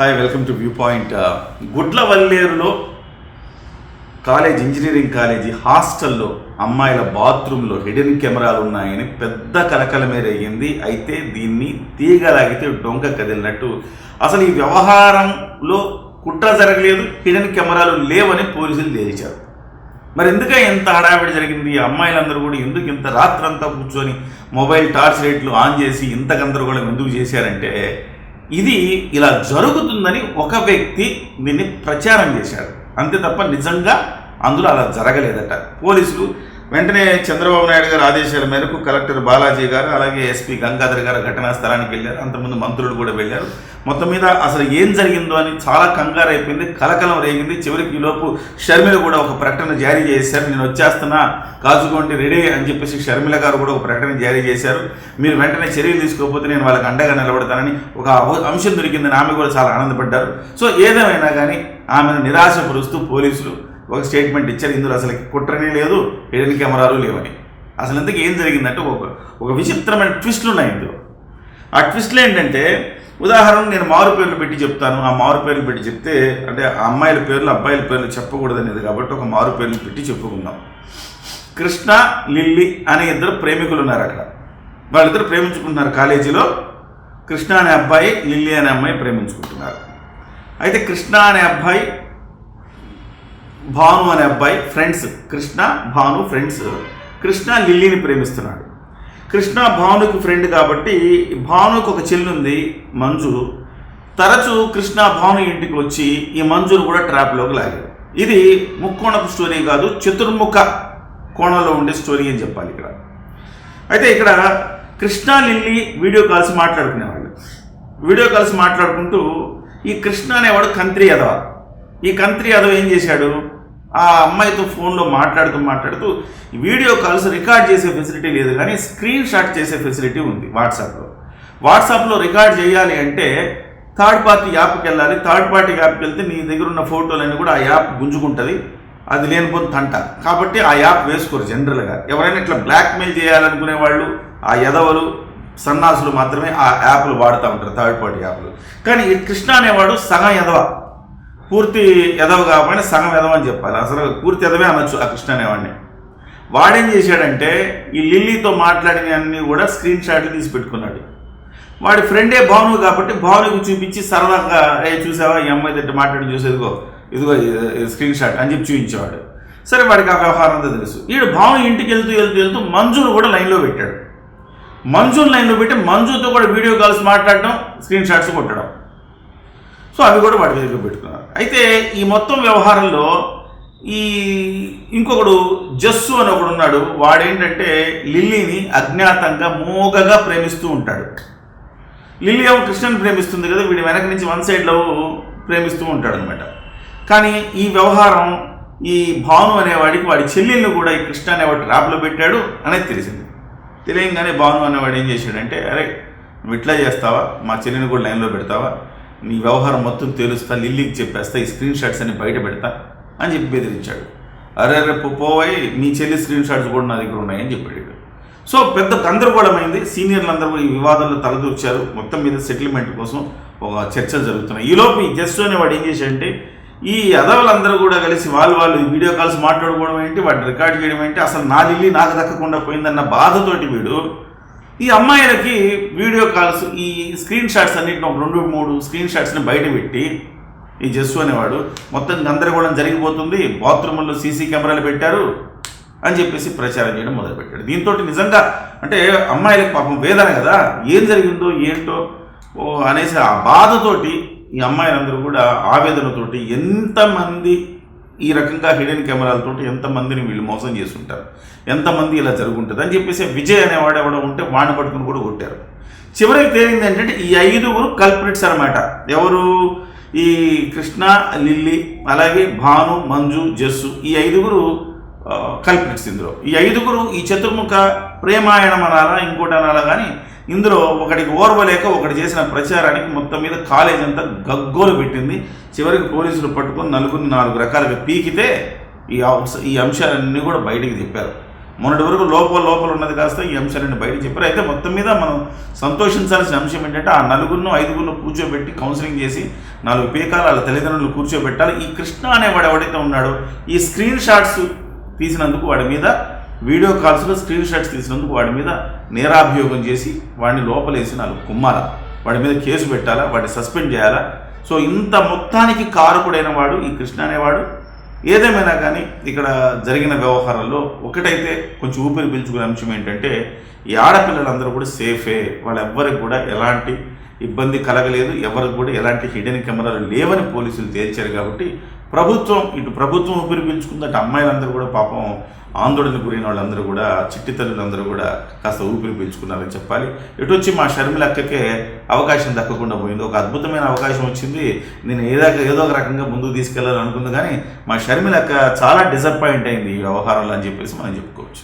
Hi, welcome to view point. గుడ్లవల్లేరులో college, engineering college హాస్టల్లో అమ్మాయిల బాత్రూంలో హిడెన్ కెమెరాలు ఉన్నాయని పెద్ద కలకలమే రేగింది. అయితే దీన్ని తీగలాగితే డొంక కదిలినట్టు అసలు ఈ వ్యవహారంలో కుట్ర జరగలేదు, హిడెన్ కెమెరాలు లేవని పోలీసులు తేల్చారు. మరి ఎందుక ఇంత హడావిడి జరిగింది? అమ్మాయిలందరూ కూడా ఎందుకు ఇంత రాత్రంతా కూర్చొని మొబైల్ టార్చ్ లైట్లు ఆన్ చేసి ఇంత గందరగోళం ఎందుకు చేశారంటే, ఇది ఇలా జరుగుతుందని ఒక వ్యక్తి దీన్ని ప్రచారం చేశాడు అంతే తప్ప నిజంగా అందులో అలా జరగలేదట. పోలీసులు వెంటనే చంద్రబాబు నాయుడు గారి ఆదేశాల మేరకు కలెక్టర్ బాలాజీ గారు అలాగే ఎస్పీ గంగాధర్ గారు ఘటనా స్థలానికి వెళ్ళారు. అంతకుముందు మంత్రులు కూడా వెళ్ళారు. మొత్తం మీద అసలు ఏం జరిగిందో అని చాలా కంగారు అయిపోయింది, కలకలం రేగింది. చివరికి ఈలోపు షర్మిల కూడా ఒక ప్రకటన జారీ చేశారు. నేను వచ్చేస్తున్నా, కాచుకోండి, రెడీ అని చెప్పేసి షర్మిల గారు కూడా ఒక ప్రకటన జారీ చేశారు. మీరు వెంటనే చర్యలు తీసుకోకపోతే నేను వాళ్ళకి అండగా నిలబడతానని ఒక అంశం దొరికిందని ఆమె కూడా చాలా ఆనందపడ్డారు. సో ఏదేమైనా కానీ ఆమెను నిరాశపరుస్తూ పోలీసులు ఒక స్టేట్మెంట్ ఇచ్చారు. ఇందులో అసలు కుట్రనే లేదు, హిడెన్ కెమెరాలు లేవని. అసలు ఇంతకు ఏం జరిగిందంటే ఒక విచిత్రమైన ట్విస్టులు ఉన్నాయి ఇందులో. ఆ ట్విస్టులు ఏంటంటే, ఉదాహరణ నేను మారు పేర్లు పెట్టి చెప్తాను. ఆ మారు పేర్లు పెట్టి చెప్తే అంటే అమ్మాయిల పేర్లు అబ్బాయిల పేర్లు చెప్పకూడదనేది కాబట్టి ఒక మారు పేర్లు పెట్టి చెప్పుకుందాం. కృష్ణ, లిల్లీ అనే ఇద్దరు ప్రేమికులు ఉన్నారు. అక్కడ వాళ్ళిద్దరు ప్రేమించుకుంటున్నారు. కాలేజీలో కృష్ణ అనే అబ్బాయి, లిల్లీ అనే అమ్మాయి ప్రేమించుకుంటున్నారు. అయితే కృష్ణ అనే అబ్బాయి, భాను అనే అబ్బాయి ఫ్రెండ్స్. కృష్ణ, భాను ఫ్రెండ్స్. కృష్ణ లిల్లీని ప్రేమిస్తున్నాడు. కృష్ణ భానుకి ఫ్రెండ్ కాబట్టి భానుకు ఒక చెల్లుంది, మంజు. తరచూ కృష్ణ భాను ఇంటికి వచ్చి ఈ మంజును కూడా ట్రాప్లోకి లాగాడు. ఇది ముక్కోణపు స్టోరీ కాదు, చతుర్ముఖ కోణంలో ఉండే స్టోరీ అని చెప్పాలి ఇక్కడ. అయితే ఇక్కడ కృష్ణ లిల్లీ వీడియో కాల్స్ మాట్లాడుకునేవాళ్ళు. వీడియో కాల్స్ మాట్లాడుకుంటూ ఈ కృష్ణ అనేవాడు కంత్రి యాదవ. ఈ కంత్రి యాదవ్ ఏం చేశాడు, ఆ అమ్మాయితో ఫోన్లో మాట్లాడుతూ వీడియో కాల్స్ రికార్డ్ చేసే ఫెసిలిటీ లేదు కానీ స్క్రీన్ షాట్ చేసే ఫెసిలిటీ ఉంది వాట్సాప్లో రికార్డ్ చేయాలి అంటే థర్డ్ పార్టీ యాప్కి వెళ్ళాలి. థర్డ్ పార్టీ యాప్కి వెళ్తే నీ దగ్గర ఉన్న ఫోటోలన్నీ కూడా ఆ యాప్ గుంజుకుంటుంది. అది లేనిపోతే తంట. కాబట్టి ఆ యాప్ వేసుకోరు జనరల్గా. ఎవరైనా ఇట్లా బ్లాక్మెయిల్ చేయాలనుకునే వాళ్ళు, ఆ ఎదవలు సన్నాసులు మాత్రమే ఆ యాప్లు వాడుతూ ఉంటారు, థర్డ్ పార్టీ యాప్లు. కానీ ఈ కృష్ణ అనేవాడు సగం ఎదవ, పూర్తి ఎదవ కాకపోయినా సగం ఎదవ అని చెప్పాలి. అసలు పూర్తి ఎదవే అనొచ్చు ఆ కృష్ణ అనేవాడిని. వాడేం చేశాడంటే ఈ లిల్లీతో మాట్లాడినవన్నీ కూడా స్క్రీన్ షాట్లు తీసి పెట్టుకున్నాడు. వాడి ఫ్రెండే భాను కాబట్టి భానుకి చూపించి సరదాగా చూసావా ఈ అమ్మాయి దగ్గర మాట్లాడి చూసేదిగో ఇదిగో స్క్రీన్ షాట్ అని చెప్పి చూపించేవాడు. సరే, వాడికి ఆ వ్యవహారం అంతా తెలుసు. వీడు భాను ఇంటికి వెళ్తూ మంజును కూడా లైన్లో పెట్టాడు. మంజును లైన్లో పెట్టి మంజుతో కూడా వీడియో కాల్స్ మాట్లాడడం, స్క్రీన్ షాట్స్ కొట్టడం. సో అవి కూడా వాడి దగ్గర పెట్టుకున్నారు. అయితే ఈ మొత్తం వ్యవహారంలో ఈ ఇంకొకడు జస్సు అని ఒకడు ఉన్నాడు. వాడేంటంటే లిల్లీని అజ్ఞాతంగా మోగగా ప్రేమిస్తూ ఉంటాడు. లిల్లీ ఏమో కృష్ణని ప్రేమిస్తుంది కదా, వీడి వెనక నుంచి వన్ సైడ్ లవ్ ప్రేమిస్తూ ఉంటాడు అనమాట. కానీ ఈ వ్యవహారం ఈ భాను అనేవాడికి వాడి చెల్లెల్ని కూడా ఈ కృష్ణ అనేవాడు ట్రాప్లో పెట్టాడు అనేది తెలిసింది. తెలియగానే భాను అనేవాడు ఏం చేశాడంటే, అరే నువ్వు ఇట్లా చేస్తావా, మా చెల్లిని కూడా లైన్లో పెడతావా, నీ వ్యవహారం మొత్తం తెలుస్తా, లిల్లీకి చెప్పేస్తా, ఈ స్క్రీన్ షాట్స్ అన్ని బయట పెడతా అని చెప్పి బెదిరించాడు. అరే రేపు పోయి మీ చెల్లి స్క్రీన్ షాట్స్ కూడా నా దగ్గర ఉన్నాయని చెప్పాడు. సో పెద్ద గందరగోళమైంది. సీనియర్లందరూ ఈ వివాదంలో తలదూర్చారు. మొత్తం మీద సెటిల్మెంట్ కోసం ఒక చర్చలు జరుగుతున్నాయి. ఈలోపు ఈ జస్ట్ అనేవాడు ఏం చేశాడంటే, ఈ అదవులందరూ కూడా కలిసి వాళ్ళు వీడియో కాల్స్ మాట్లాడుకోవడం ఏంటి, వాటిని రికార్డ్ చేయడం ఏంటి, అసలు నా లిల్లీ నాకు దక్కకుండా పోయిందన్న బాధతోటి వీడు ఈ అమ్మాయిలకి వీడియో కాల్స్, ఈ స్క్రీన్ షాట్స్ అన్నింటిని ఒక 2-3 స్క్రీన్ షాట్స్ని బయట పెట్టి ఈ జస్సు అనేవాడు మొత్తం గందరగోళం జరిగిపోతుంది, బాత్రూముల్లో సీసీ కెమెరాలు పెట్టారు అని చెప్పేసి ప్రచారం చేయడం మొదలుపెట్టాడు. దీంతో నిజంగా అంటే అమ్మాయిలకు పాపం వేదన కదా, ఏం జరిగిందో ఏంటో అనేసి ఆ బాధతోటి ఈ అమ్మాయిలందరూ కూడా ఆవేదనతోటి ఎంతమంది ఈ రకంగా హిడెన్ కెమెరాలతోటి ఎంతమందిని వీళ్ళు మోసం చేస్తుంటారు, ఎంతమంది ఇలా జరుగుంటుంది అని చెప్పేసి విజయ్ అనేవాడు ఎవడో ఉంటే వాడిని పట్టుకుని కూడా కొట్టారు. చివరికి తేలింది ఏంటంటే ఈ 5 కల్ప్రిట్స్ అనమాట. ఎవరు? ఈ కృష్ణ, లిల్లీ, అలాగే భాను, మంజు, జస్సు, ఈ 5 కల్ప్రిట్స్. ఇందులో ఈ 5 ఈ చతుర్ముఖ ప్రేమాయణం అనాలా ఇంకోటి అనాలా కానీ ఇందులో ఒకటికి ఓర్వలేక ఒకటి చేసిన ప్రచారానికి మొత్తం మీద కాలేజ్ అంతా గగ్గోలు పెట్టింది. చివరికి పోలీసులు పట్టుకొని 4 రకాలుగా పీకితే ఈ అంశాలన్నీ కూడా బయటికి చెప్పారు. మొన్నటి వరకు లోపల ఉన్నది కాస్త ఈ అంశాలను బయటకు చెప్పారు. అయితే మొత్తం మీద మనం సంతోషించాల్సిన అంశం ఏంటంటే ఆ 4-5 కూర్చోబెట్టి కౌన్సిలింగ్ చేసి 4 పీకాలు వాళ్ళ తల్లిదండ్రులు కూర్చోబెట్టాలి. ఈ కృష్ణ అనేవాడు ఎవడైతే ఉన్నాడో ఈ స్క్రీన్ షాట్స్ తీసినందుకు వాడి మీద, వీడియో కాల్స్లో స్క్రీన్ షాట్స్ తీసినందుకు వాడి మీద నేరాభియోగం చేసి వాడిని లోపలేసి 4 కుమ్మాలా, వాడి మీద కేసు పెట్టాలా, వాడిని సస్పెండ్ చేయాలా. సో ఇంత మొత్తానికి కారకుడైన వాడు ఈ కృష్ణ అనేవాడు. ఏదేమైనా కానీ ఇక్కడ జరిగిన వ్యవహారాల్లో ఒకటైతే కొంచెం ఊపిరి పీల్చుకునే అంశం ఏంటంటే ఈ ఆడపిల్లలందరూ కూడా సేఫే, వాళ్ళెవ్వరికి కూడా ఎలాంటి ఇబ్బంది కలగలేదు, ఎవరికి కూడా ఎలాంటి హిడెన్ కెమెరాలు లేవని పోలీసులు తేల్చారు. కాబట్టి ప్రభుత్వం ఊపిరి పీల్చుకుందట, అమ్మాయిలందరూ కూడా పాపం ఆందోళనకు గురైన వాళ్ళందరూ కూడా, చిట్టి తల్లులందరూ కూడా కాస్త ఊపిరి పీల్చుకున్నారని చెప్పాలి. ఎటు వచ్చి మా షర్మిల అక్కకే అవకాశం దక్కకుండా పోయింది. ఒక అద్భుతమైన అవకాశం వచ్చింది, నేను ఏదో ఒక రకంగా ముందుకు తీసుకెళ్లాలనుకుంది, కానీ మా షర్మిల అక్క చాలా డిసప్పాయింట్ అయింది ఈ వ్యవహారంలో అని చెప్పేసి మనం చెప్పుకోవచ్చు.